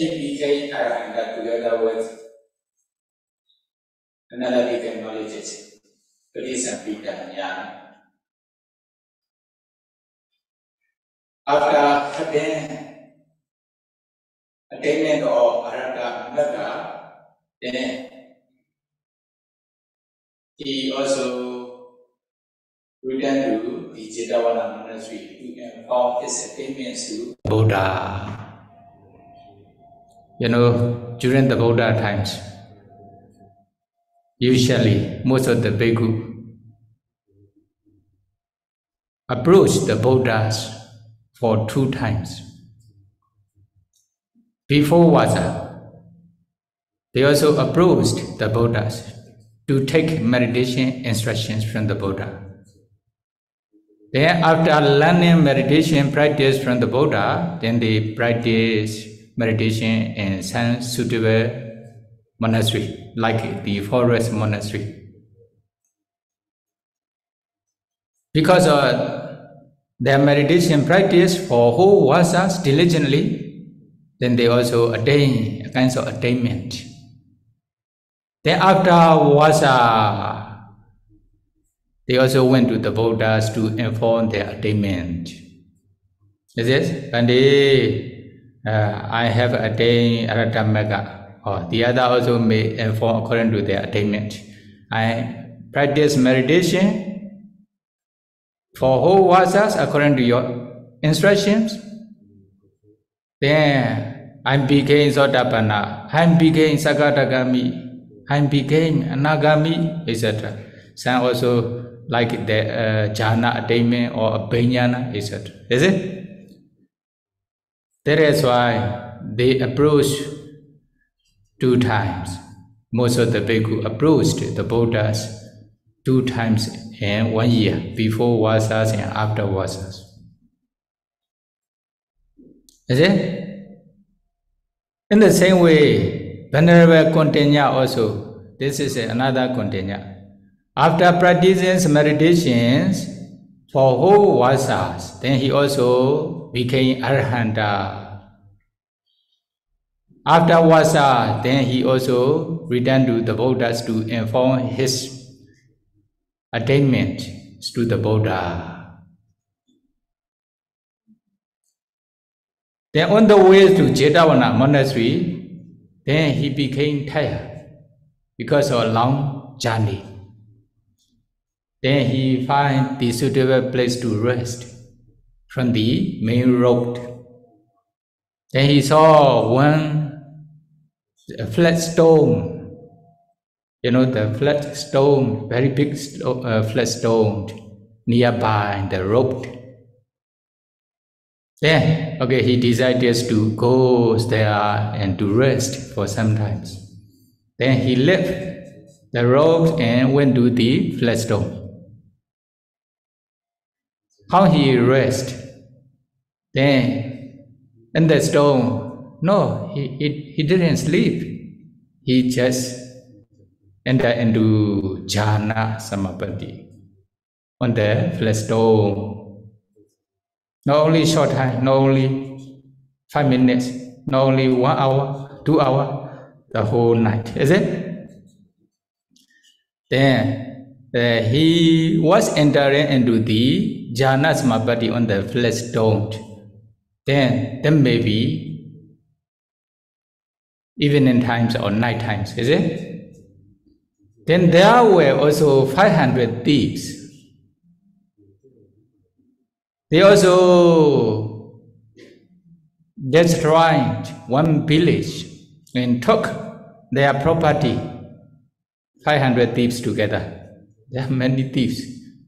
became arahanta together with analytical knowledge. After having attainment of arahanta metta, then he also returned to the Jetavana monastery to inform his attainments to Buddha. You know, during the Buddha times, usually most of the bhikkhu approached the Buddhas for 2 times. Before Vasa, they also approached the Buddhas to take meditation instructions from the Buddha. Then after learning meditation practice from the Buddha, then they practice meditation in some suitable monastery, like the forest monastery. Because of their meditation practice for whole vasas diligently, then they also attain a kind of attainment. Then after vasa, they also went to the Buddhas to inform their attainment. Is it? I have attained Arahata Magga, or the other also may inform according to their attainment. I practice meditation for whole vasas according to your instructions. Then I became Sotapanna, I became Sakadagami, I became Anagami, etc. Some also like the jhana attainment or abhiññana, etc. Is it? That is why they approached 2 times. Most of the bhikkhu approached the Buddhas 2 times in 1 year, before vasas and after vasas. Is it? In the same way, Venerable Koṇdañña also, this is another Koṇdañña. After practicing meditations for whole vasas, then he also became Arahanta. After vasa, then he also returned to the Buddhas to inform his attainment to the Buddha. Then on the way to Jetavana monastery, then he became tired because of a long journey. Then he found the suitable place to rest from the main road. Then he saw one flat stone. You know, the flat stone, very big flat stone nearby the road. Then, okay, he decided to go there and to rest for some time. Then he left the road and went to the flat stone. How he rest? Then in the stone, no, he didn't sleep. He just entered into jhana samapatti on the flat stone. Not only short time, not only 5 minutes, not only 1 hour, 2 hours, the whole night. Is it? Then he was entering into the jhana samapatti on the flat stone. Then maybe evening times or night times, is it? Then there were also 500 thieves. They also destroyed one village and took their property. 500 thieves together. There are many thieves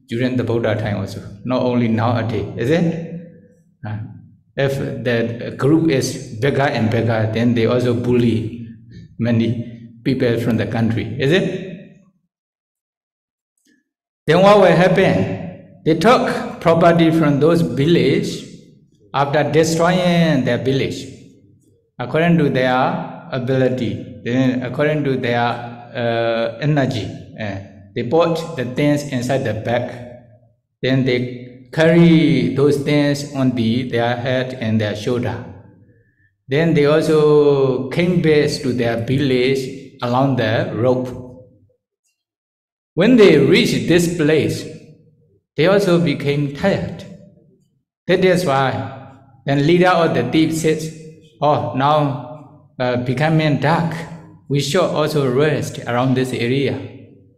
during the Buddha time also, not only nowadays, is it? If the group is bigger and bigger, then they also bully many people from the country, is it? Then what will happen? They took property from those villages after destroying their village, according to their ability, then according to their energy. They put the things inside the bag. Then they carry those things on their head and their shoulder. Then they also came back to their village along the rope. When they reached this place, they also became tired. That is why then leader of the thief says, "Oh, now becoming dark, we should also rest around this area."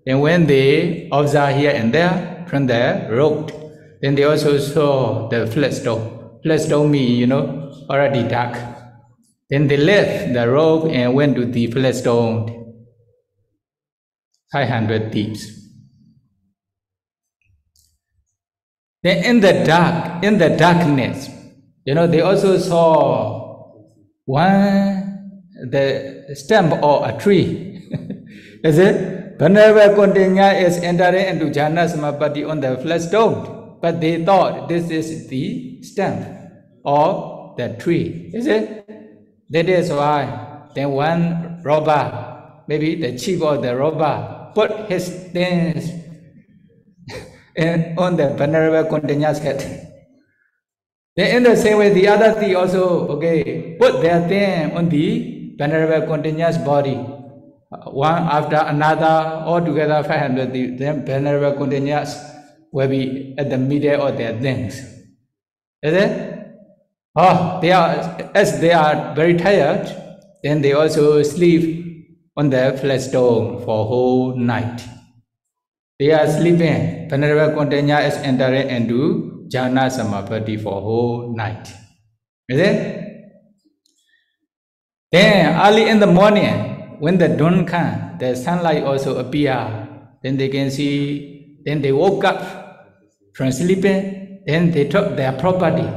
And when they observe here and there from the road, then they also saw the flagstone. Flagstone means, already dark. Then they left the rope and went to the flagstone. 500 thieves. Then in the darkness, they also saw the stump or a tree. Is it? Venerable Koṇdañña is entering into jhana samadhi on the flagstone, but they thought this is the stump or the tree. Is it? That is why then one robber, maybe the chief of the robber, put his things on the Venerable Koṇdañña's head. Then in the same way, the other thief also, put their thing on the Venerable Koṇdañña's body. One after another, altogether 500 thieves. Then Venerable Koṇdañña will be at the middle of their things. Is it? As they are very tired, then they also sleep on the flagstone for whole night. They are sleeping. Venerable Koṇdañña is entering into jhana samadhi for whole night. Is it? Then early in the morning, when the dawn comes, the sunlight also appears. Then they can see. Then they woke up from sleeping. Then they took their property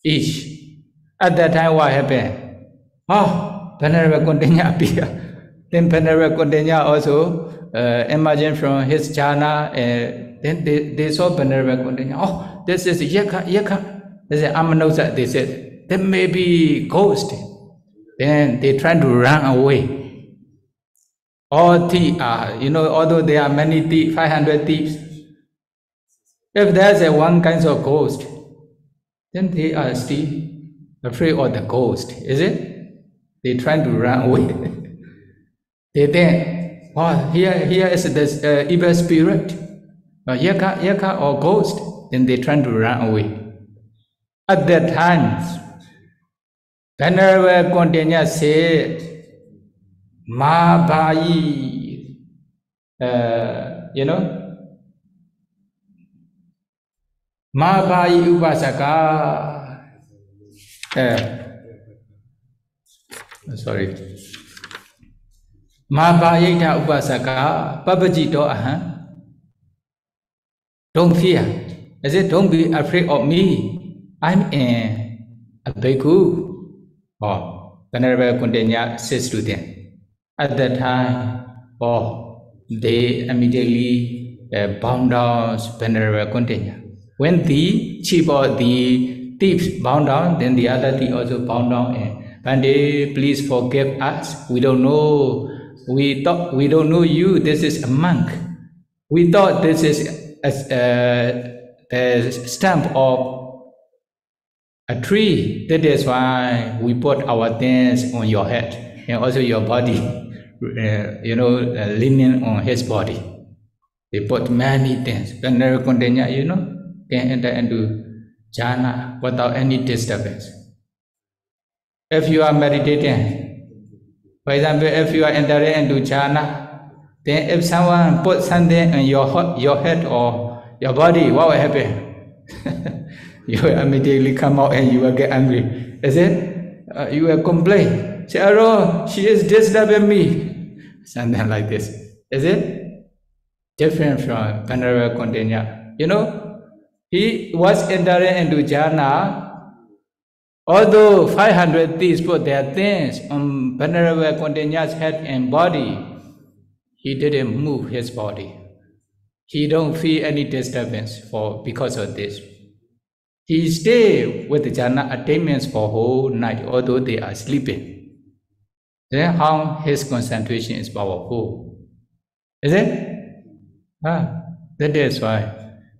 each. At that time, what happened? Venerable Koṇdañña appeared. Then Venerable Koṇdañña also emerged from his jhana. Then they saw Venerable Koṇdañña. This is Yaka. This is Amanosa. They said, there may be ghost. Then they try to run away. All thieves are, although there are many thieves, 500 thieves, if there's one kind of ghost, then they are still afraid of the ghost, is it? They try to run away. They think, here is this evil spirit, yaka or ghost. Then they try to run away. At that time, Venerable Koṇdañña said, Mabayi, Mabayi Upasaka, Mabayita Upasaka, Babajito Aha. Don't fear. I said, don't be afraid of me. I'm a bhikkhu. Venerable Koṇdañña says to them. At that time, they immediately bound down Venerable Koṇdañña. When the chief of the thieves bound down, then the other thief also bound down. And Bhante, please forgive us. We don't know. We don't know you. This is a monk. We thought this is the stump of a tree. That is why we put our things on your head and also your body, linen on his body. They put many things. Venerable Koṇdañña, can enter into jhana without any disturbance. If you are meditating, for example, if you are entering into jhana, then if someone put something on your head or your body, what will happen? You will immediately come out and you will get angry. Is it? You will complain. Say, she is disturbing me. Something like this. Is it? Different from Venerable Koṇdañña. He was entering into jhana. Although 500 thieves put their things on Venerable Koṇdañña's head and body, he didn't move his body. He don't feel any disturbance because of this. He stayed with the jhana attainments for whole night, although they are sleeping. Then how his concentration is powerful. Is it? That is why.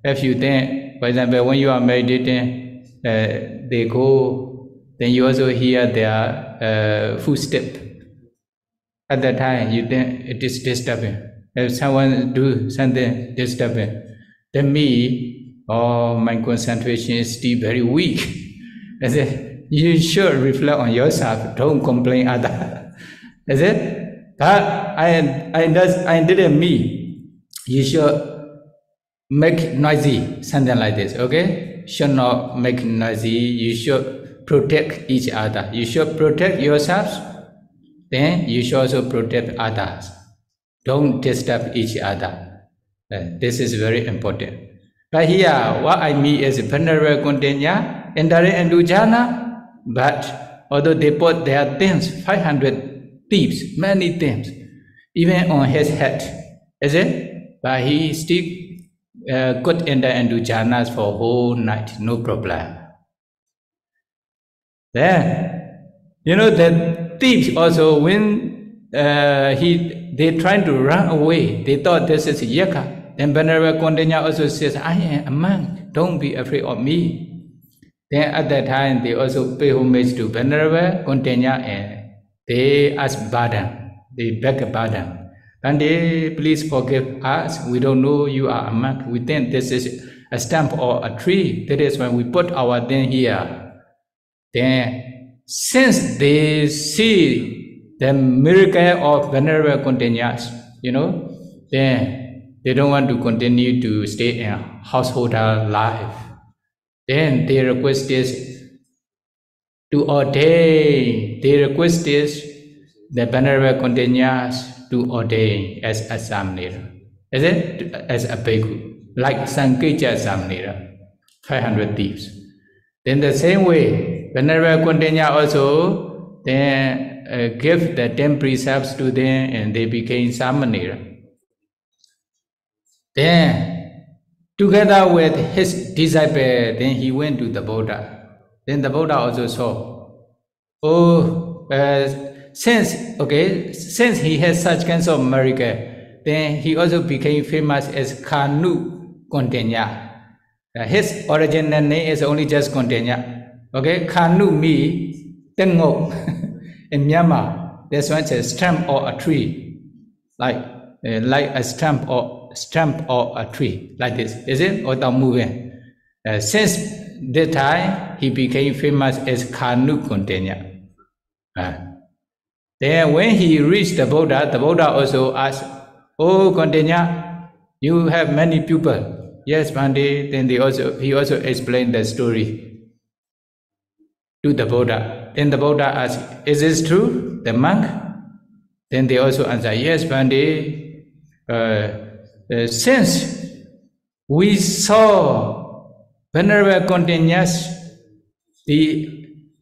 If you think, for example, when you are meditating, they go then you also hear their footstep. At that time, you think it is disturbing. If someone do something disturbing, then my concentration is still very weak. I said, you should reflect on yourself. Don't complain others. I said, but I didn't mean you should make noisy, something like this. Okay, should not make noisy. You should protect each other. You should protect yourselves. Then you should also protect others. Don't disturb each other. This is very important. But here, what I mean is Venerable Koṇdañña entering into jhana, but although they put their things, 500 thieves, many things, even on his head, is it? But he still could enter into jhanas for whole night, no problem. Then, you know that thieves also, when they trying to run away, they thought this is yaka. Then Venerable Koṇdañña also says, I am a monk, don't be afraid of me. Then at that time, they also pay homage to Venerable Koṇdañña and they ask pardon, they beg pardon. And they, please forgive us, we don't know you are a monk, we think this is a stump or a tree, that is when we put our thing here. Then, since they see the miracle of Venerable Koṇdañña, you know, then they don't want to continue to stay in householder life. Then they request this to ordain. They request this, the Venerable Koṇdañña to ordain as examinator. Is it? As a bhikkhu, like Sankeja examinator, 500 thieves. Then the same way, Venerable Koṇdañña also then give the 10 precepts to them and they became examinator. Then, together with his disciple, then he went to the Buddha. Then the Buddha also saw, since he has such kinds of miracle, then he also became famous as Khānu-Koṇdañña. His original name is only just Koṇdañña. Okay, Khānu means Tengok in Myanmar. That's why it's a stump or a tree, like a stump or a tree, like this, is it? Without moving. Since that time, he became famous as Khānu-Koṇdañña. Then when he reached the Buddha also asked, Oh Koṇdañña, you have many pupils. Yes, Bhante. Then he also explained the story to the Buddha. Then the Buddha asked, is this true, the monk? Then they also answered, yes, Bhante. Since we saw Venerable Koṇdañña's the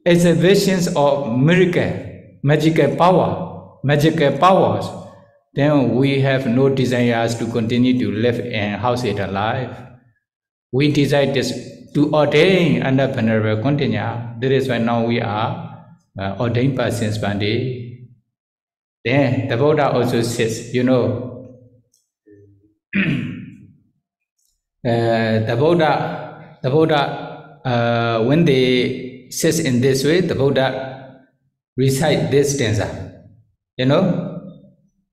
exhibitions of magical powers, then we have no desires to continue to live in householder life. We desire to ordain under Venerable Koṇdañña. That is why now we are ordained persons one day. Then the Buddha also says, you know, the Buddha, when they says in this way, the Buddha recite this stanza, you know,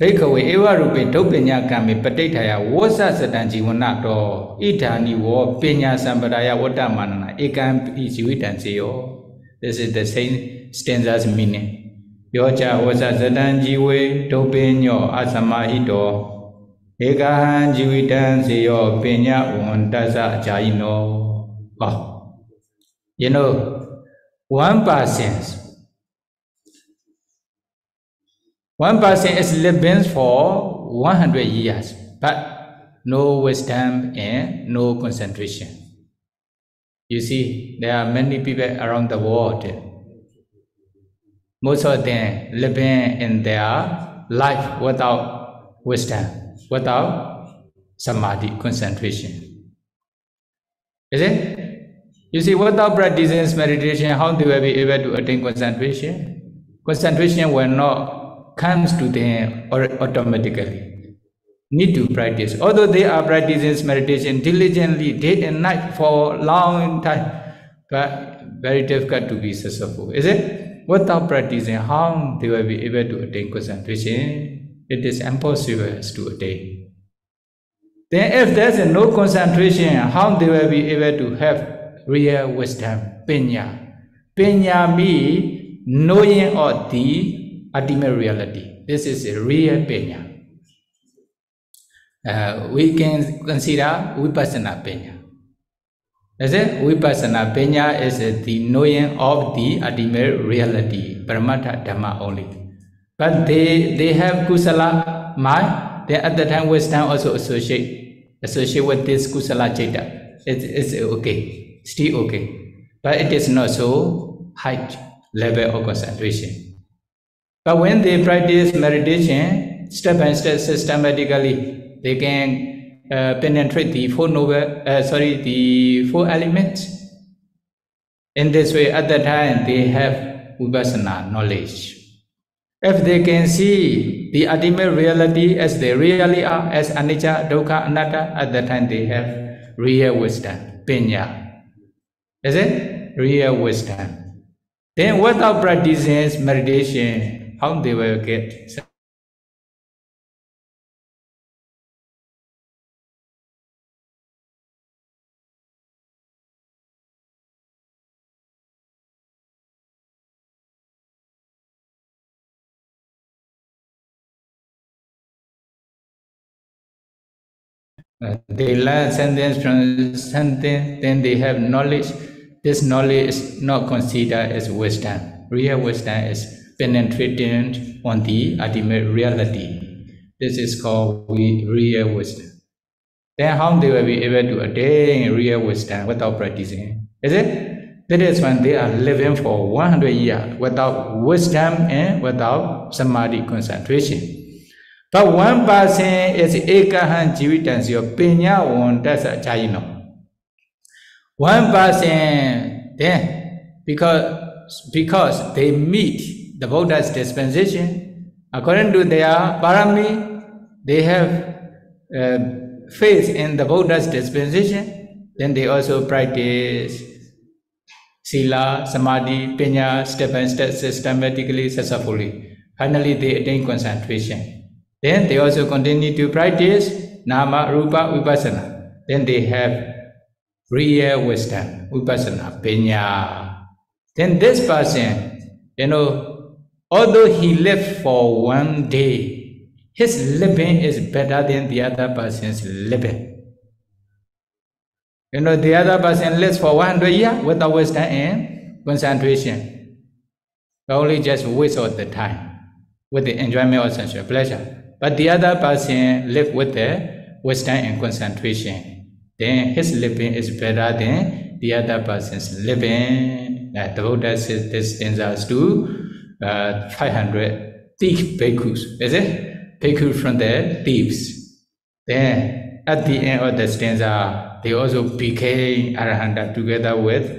Bhikkhave eva rupe dhopinya kami patithaya wasa satan jivana do idhani wo pinya sampadaya vadamanana ekam jivitan seyo. This is the same stanza's meaning. Yocha wasa satan jive dhopinyo asamahito Ekahan jivitan seyo pinya untasa jayino. Oh, you know, one person is living for 100 years, but no wisdom and no concentration. You see, there are many people around the world. Most of them living in their life without wisdom, without samadhi, concentration. Is it? You see, without practicing meditation, how they will be able to attain concentration? Concentration will not come to them automatically. Need to practice. Although they are practicing meditation diligently, day and night for a long time, but very difficult to be successful, is it? Without practicing, how they will be able to attain concentration? It is impossible to attain. Then if there is no concentration, how they will be able to have real wisdom, panya? Panya means knowing of the ultimate reality. This is a real panya. We can consider vipassana panya. Is it? Vipassana panya is the knowing of the ultimate reality, Paramatha Dhamma only. But they have kusala mind. Then at the time wisdom also associate with this kusala citta. It's okay, still okay. But it is not so high level of concentration. But when they practice meditation, step by step, systematically, they can penetrate the the four elements. In this way, at that time, they have vipassana knowledge. If they can see the ultimate reality as they really are, as anicca, dukkha, anatta, at that time they have real wisdom, panya. Is it? Real wisdom. Then without practicing meditation, how they will get? They learn sentence from sentence, then they have knowledge. This knowledge is not considered as wisdom. Real wisdom is penetrating on the ultimate reality. This is called real wisdom. Then how they will be able to attain real wisdom without practicing? Is it? That is when they are living for 100 years without wisdom and without samadhi concentration. But one person is ekahan jivitansiyo penya wondasa chayino. One person then because they meet the Buddha's dispensation, according to their parami, they have faith in the Buddha's dispensation, then they also practice sila, samadhi, penya, step by step, systematically, successfully. Finally, they attain concentration. Then they also continue to practice nama, rupa, vipassana. Then they have real wisdom, vipassana, panya. Then this person, although he lived for 1 day, his living is better than the other person's living. The other person lives for 100 years without wisdom and concentration. Only just waste of the time with the enjoyment of sensual pleasure. But the other person lives with the wisdom and concentration. Then his living is better than the other person's living. The Buddha says this stanzas to 500 thief bhikkhus. Is it? Bhikkhus from the thieves. Then at the end of the stanza, they also became arahanta together with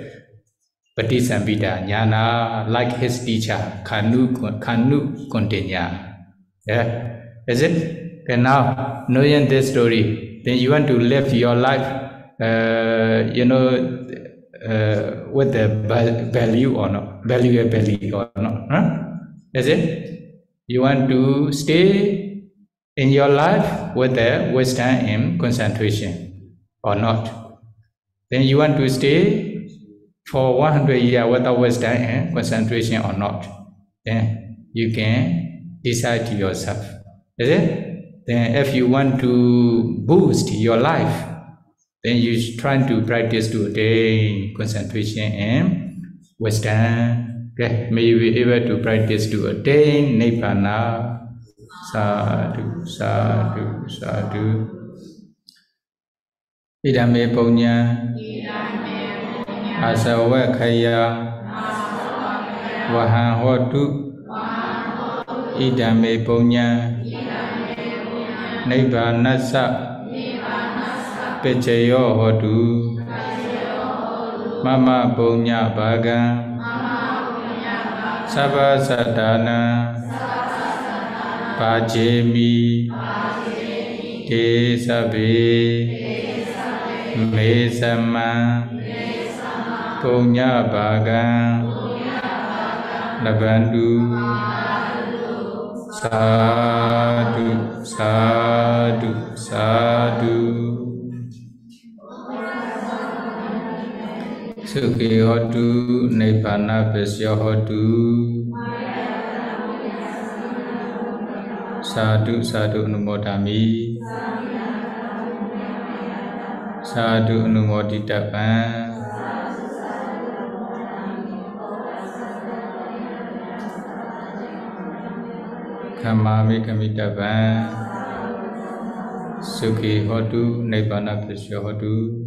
Patisambhita Jnana, like his teacher, Khānu-Koṇdañña. Yeah. Is it? And now, knowing this story, then you want to live your life, with the value or not, valuability or not, huh? Is it? You want to stay in your life with the wisdom and concentration or not? Then you want to stay for 100 years without wisdom and concentration or not? Then you can decide to yourself. Is it? Then if you want to boost your life, then you try to practice to attain concentration and wisdom. Okay, may you be able to practice to attain Nibbana. Sadhu, sadhu, sadhu. Idame punya, asawakaya, wahan hotu. Idame punya, Nibbanasa, Pechayo hotu, Mama punya baga, Sabha sadhana, Pajemi, Desabe, Mesama, Punya Bhagan Labandu Sadhu Sadhu Sadhu Sukhi Hotu Nibbana Besya Hotu Sadhu Sadhu Numodami Sadhu Numoditapan Kamami Kamitapan Sukhi Hotu Nibbana Besya Hotu